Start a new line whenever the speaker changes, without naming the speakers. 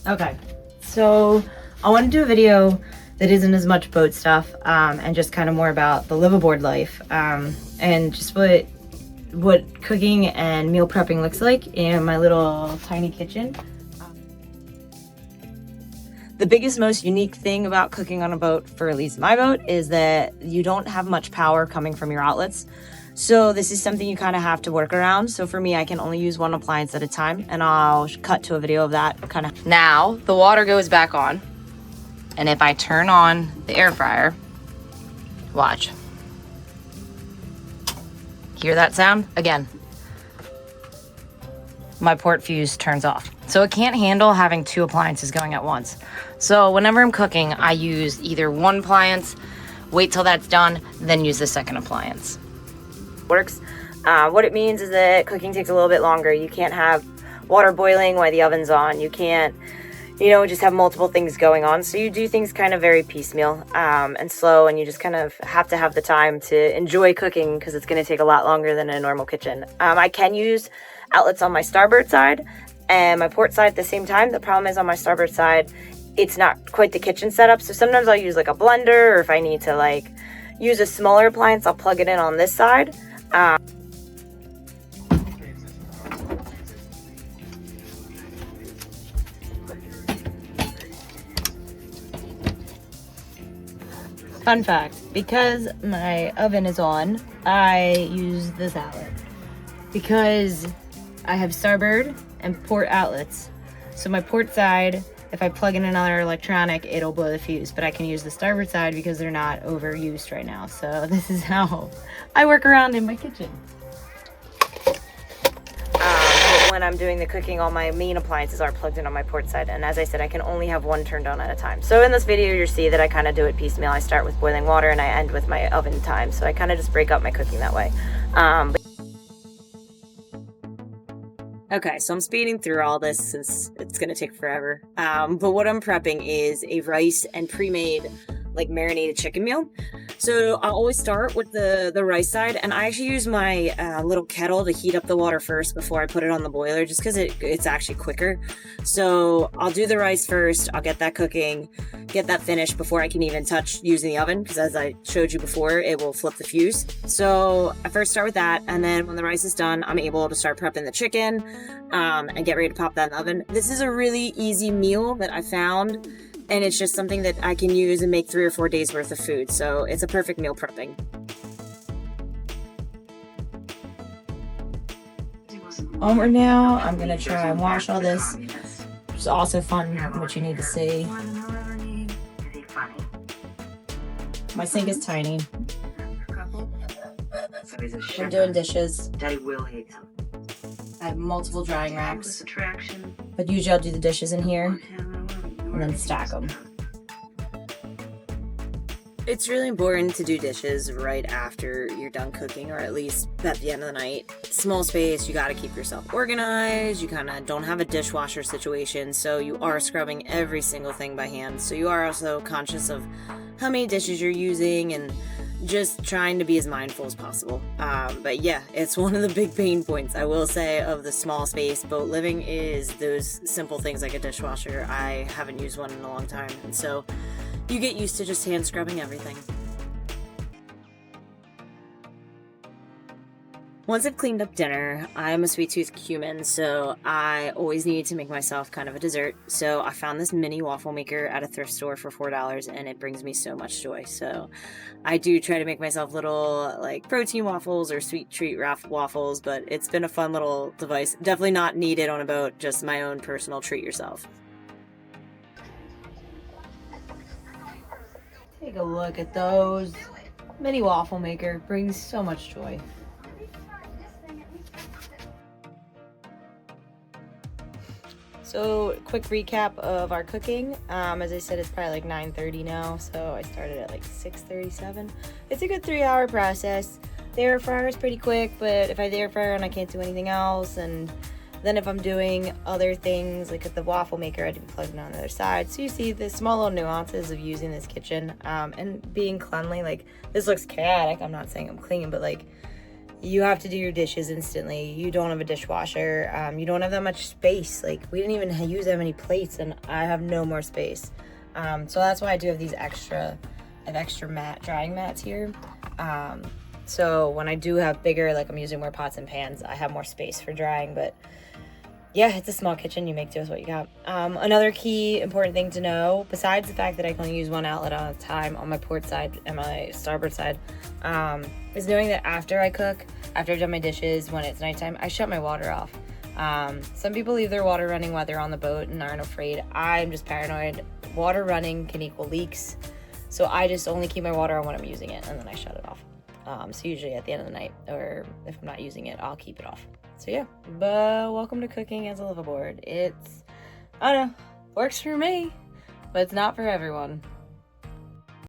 Okay, so I want to do a video that isn't as much boat stuff and just kind of more about the liveaboard life and just what cooking and meal prepping looks like in my little tiny kitchen. The biggest, most unique thing about cooking on a boat, for at least my boat, is that you don't have much power coming from your outlets. So this is something you kind of have to work around. So for me, I can only use one appliance at a time, and I'll cut to a video of that kind of. Now the water goes back on, and if I turn on the air fryer, watch. Hear that sound? Again, my port fuse turns off. So it can't handle having two appliances going at once. So whenever I'm cooking, I use either one appliance, wait till that's done, then use the second appliance. Works. What it means is that cooking takes a little bit longer. You can't have water boiling while the oven's on. You can't, just have multiple things going on. So you do things kind of very piecemeal and slow, and you just kind of have to have the time to enjoy cooking because it's going to take a lot longer than a normal kitchen. I can use outlets on my starboard side and my port side at the same time. The problem is on my starboard side, it's not quite the kitchen setup. So sometimes I'll use like a blender, or if I need to use a smaller appliance, I'll plug it in on this side. Fun fact, because my oven is on, I use this outlet because I have starboard and port outlets. So my port side, if I plug in another electronic, it'll blow the fuse, but I can use the starboard side because they're not overused right now. So this is how I work around in my kitchen. But when I'm doing the cooking, all my main appliances are plugged in on my port side. And as I said, I can only have one turned on at a time. So in this video, you'll see that I kind of do it piecemeal. I start with boiling water and I end with my oven time. So I kind of just break up my cooking that way. Okay, so I'm speeding through all this since it's gonna take forever. But what I'm prepping is a rice and pre-made marinated chicken meal. So I'll always start with the rice side, and I actually use my little kettle to heat up the water first before I put it on the boiler, just because it's actually quicker. So I'll do the rice first, I'll get that cooking, get that finished before I can even touch using the oven, because as I showed you before, it will flip the fuse. So I first start with that, and then when the rice is done, I'm able to start prepping the chicken and get ready to pop that in the oven. This is a really easy meal that I found, and it's just something that I can use and make 3 or 4 days worth of food. So it's a perfect meal prepping. Over now, I'm gonna try and wash all this. It's also fun what you need to see. My sink is tiny. We're doing dishes. I have multiple drying racks, but usually I'll do the dishes in here and then stack them. It's really important to do dishes right after you're done cooking, or at least at the end of the night. Small space, you gotta keep yourself organized, you kinda don't have a dishwasher situation, so you are scrubbing every single thing by hand. So you are also conscious of how many dishes you're using and just trying to be as mindful as possible. But yeah, it's one of the big pain points, I will say, of the small space boat living is those simple things like a dishwasher. I haven't used one in a long time, and so you get used to just hand scrubbing everything. Once I've cleaned up dinner, I'm a sweet tooth human, so I always need to make myself kind of a dessert. So I found this mini waffle maker at a thrift store for $4, and it brings me so much joy. So I do try to make myself little protein waffles or sweet treat waffles, but it's been a fun little device. Definitely not needed on a boat, just my own personal treat yourself. Take a look at those. Mini waffle maker brings so much joy. So, quick recap of our cooking. As I said, it's probably 9:30 now, so I started at 6:37. It's a good 3-hour process. The air fryer is pretty quick, but if I have the air fryer and I can't do anything else, and then if I'm doing other things, like at the waffle maker, I had to be plugged in on the other side. So you see the small little nuances of using this kitchen and being cleanly. This looks chaotic. I'm not saying I'm clean, but you have to do your dishes instantly. You don't have a dishwasher. You don't have that much space. Like, we didn't even use that many plates, and I have no more space. So that's why I do have these extra drying mats here. So when I do have bigger, like I'm using more pots and pans, I have more space for drying. But yeah, it's a small kitchen. You make do with what you got. Another key important thing to know, besides the fact that I can only use one outlet at a time on my port side and my starboard side, is knowing that after I cook, after I've done my dishes, when it's nighttime, I shut my water off. Some people leave their water running while they're on the boat and aren't afraid. I'm just paranoid. Water running can equal leaks. So I just only keep my water on when I'm using it, and then I shut it off. So usually at the end of the night, or if I'm not using it, I'll keep it off. So yeah, but welcome to cooking as a liveaboard. It's, I don't know, works for me, but it's not for everyone.